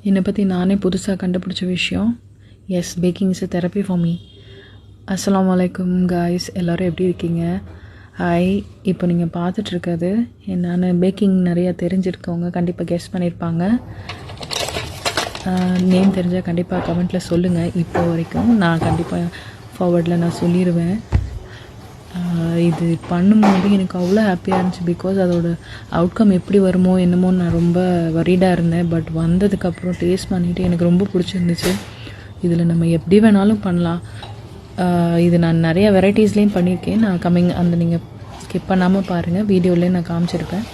என்னை பற்றி நானே புதுசாக கண்டுபிடிச்ச விஷயம். Yes, baking is a therapy for me. அஸ்ஸலாமு அலைக்கும் காய்ஸ், எல்லோரும் எப்படி இருக்கீங்க? ஹாய். இப்போ நீங்கள் பார்த்துட்ருக்கிறது நான் பேக்கிங் நிறையா தெரிஞ்சிருக்கவங்க கண்டிப்பாக கெஸ் பண்ணியிருப்பாங்க. நேம் தெரிஞ்சால் கண்டிப்பாக கமெண்ட்டில் சொல்லுங்கள். இப்போ வரைக்கும் நான் கண்டிப்பாக ஃபார்வர்டில் நான் சொல்லிடுவேன். இது பண்ணும்போது எனக்கு அவ்வளோ ஹாப்பியாக இருந்துச்சு. பிகாஸ் அதோட அவுட்கம் எப்படி வருமோ என்னமோ நான் ரொம்ப வரிடாக இருந்தேன். பட் வந்ததுக்கப்புறம் டேஸ்ட் பண்ணிவிட்டு எனக்கு ரொம்ப பிடிச்சிருந்துச்சு. இதில் நம்ம எப்படி வேணாலும் பண்ணலாம். இது நான் நிறைய வெரைட்டிஸ்லேயும் பண்ணியிருக்கேன். நான் அந்த நீங்கள் ஸ்கிப் பண்ணாமல் பாருங்கள், வீடியோலேயே நான் காமிச்சிருப்பேன்.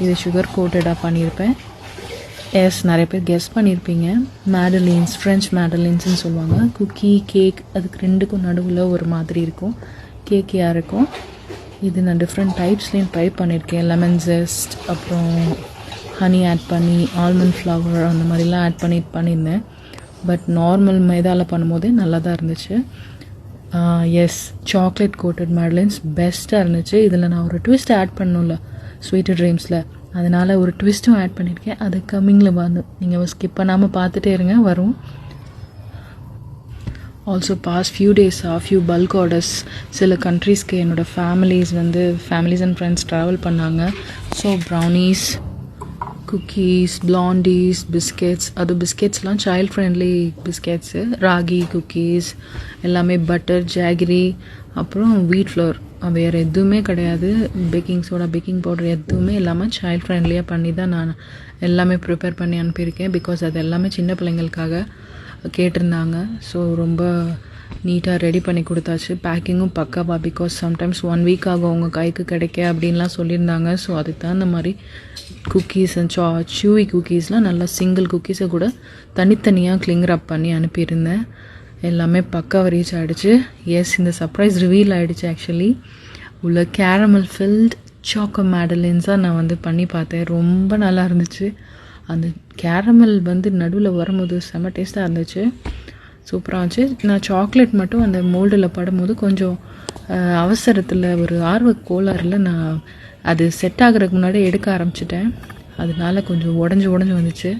இது சுகர் கோட்டடாக பண்ணியிருப்பேன். எஸ், நிறைய பேர் கெஸ் பண்ணியிருப்பீங்க. மேடலின்ஸ், ஃப்ரெஞ்ச் மேடலின்ஸ்னு சொல்லுவாங்க. குக்கி, கேக், அதுக்கு ரெண்டுக்கும் நடுவில் ஒரு மாதிரி இருக்கும், கேக்கியாக இருக்கும். இது நான் டிஃப்ரெண்ட் டைப்ஸ்லேயும் ட்ரை பண்ணியிருக்கேன். லெமன் ஜெஸ்ட், அப்புறம் ஹனி ஆட் பண்ணி, ஆல்மண்ட் ஃப்ளவர் அந்த மாதிரிலாம் ஆட் பண்ணி பண்ணியிருந்தேன். பட் நார்மல் மைதாவில் பண்ணும்போது நல்லா தான் இருந்துச்சு. எஸ், சாக்லேட் கோட்டட் மேடலின்ஸ் பெஸ்ட்டாக இருந்துச்சு. இதில் நான் ஒரு ட்விஸ்ட் ஆட் பண்ணணும்ல ஸ்வீட் ட்ரீம்ஸில், அதனால் ஒரு ட்விஸ்ட்டும் ஆட் பண்ணியிருக்கேன். அது கம்மிங்கில் வந்து நீங்கள் ஸ்கிப் பண்ணாமல் பார்த்துட்டே இருங்க, வரும். ஆல்சோ பாஸ்ட் ஃபியூ டேஸாக ஃபியூ பல்க் ஆர்டர்ஸ் சில கண்ட்ரீஸ்க்கு என்னோடய ஃபேமிலிஸ் அண்ட் ஃப்ரெண்ட்ஸ் ட்ராவல் பண்ணாங்க. So brownies, cookies, blondies, biscuits, அது பிஸ்கெட்ஸ்லாம் child friendly biscuits, ragi cookies எல்லாமே, பட்டர், ஜாகரி, அப்புறம் வீட் ஃப்ளோர், வேறு எதுவுமே கிடையாது. பேக்கிங் சோடா, பேக்கிங் பவுடர் எதுவுமே இல்லாமல் சைல்ட் ஃப்ரெண்ட்லியாக பண்ணி தான் நான் எல்லாமே ப்ரிப்பேர் பண்ணி அனுப்பியிருக்கேன். பிகாஸ் அது எல்லாமே சின்ன பிள்ளைங்களுக்காக கேட்டிருந்தாங்க. ஸோ ரொம்ப நீட்டாக ரெடி பண்ணி கொடுத்தாச்சு. பேக்கிங்கும் பக்காவா, பிகாஸ் சம்டைம்ஸ் 1 வீக் ஆகும் உங்கள் கைக்கு கிடைக்க அப்படின்லாம் சொல்லியிருந்தாங்க. ஸோ அதுக்கு தகுந்த மாதிரி குக்கீஸ் அண்ட் சூவி குக்கீஸ்லாம் நல்லா சிங்கிள் குக்கீஸை கூட தனித்தனியாக கிளிங்கர் அப் பண்ணி அனுப்பியிருந்தேன். எல்லாமே பக்காவாக ரீச் ஆகிடுச்சு. எஸ், இந்த சர்ப்ரைஸ் ரிவீல் ஆகிடுச்சு. ஆக்சுவலி உள்ள கேரமல் ஃபில்ட் சாக்கோ மேடலின்ஸாக நான் பண்ணி பார்த்தேன். ரொம்ப நல்லா இருந்துச்சு. அந்த கேரமல் நடுவில் வரும்போது செம்ம டேஸ்ட்டாக இருந்துச்சு, சூப்பராக இருந்துச்சு. நான் சாக்லேட் மட்டும் அந்த மோல்டில் படும்போது கொஞ்சம் அவசரத்தில் ஒரு ஆர்வ கோளாறில் நான் அது செட் ஆகிறதுக்கு முன்னாடி எடுக்க ஆரம்பிச்சிட்டேன். அதனால கொஞ்சம் உடஞ்சி வந்துச்சு.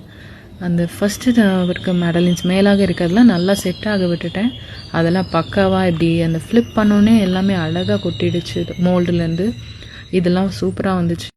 அந்த ஃபஸ்ட்டு இருக்க மேடலின்ஸ் மேலாக இருக்கிறதுலாம் நல்லா செட் ஆக விட்டுட்டேன். அதெல்லாம் பக்காவாக இப்படி அந்த ஃப்ளிப் பண்ணோன்னே எல்லாமே அழகாக கொட்டிடுச்சு மோல்டுலேருந்து. இதெல்லாம் சூப்பராக வந்துச்சு.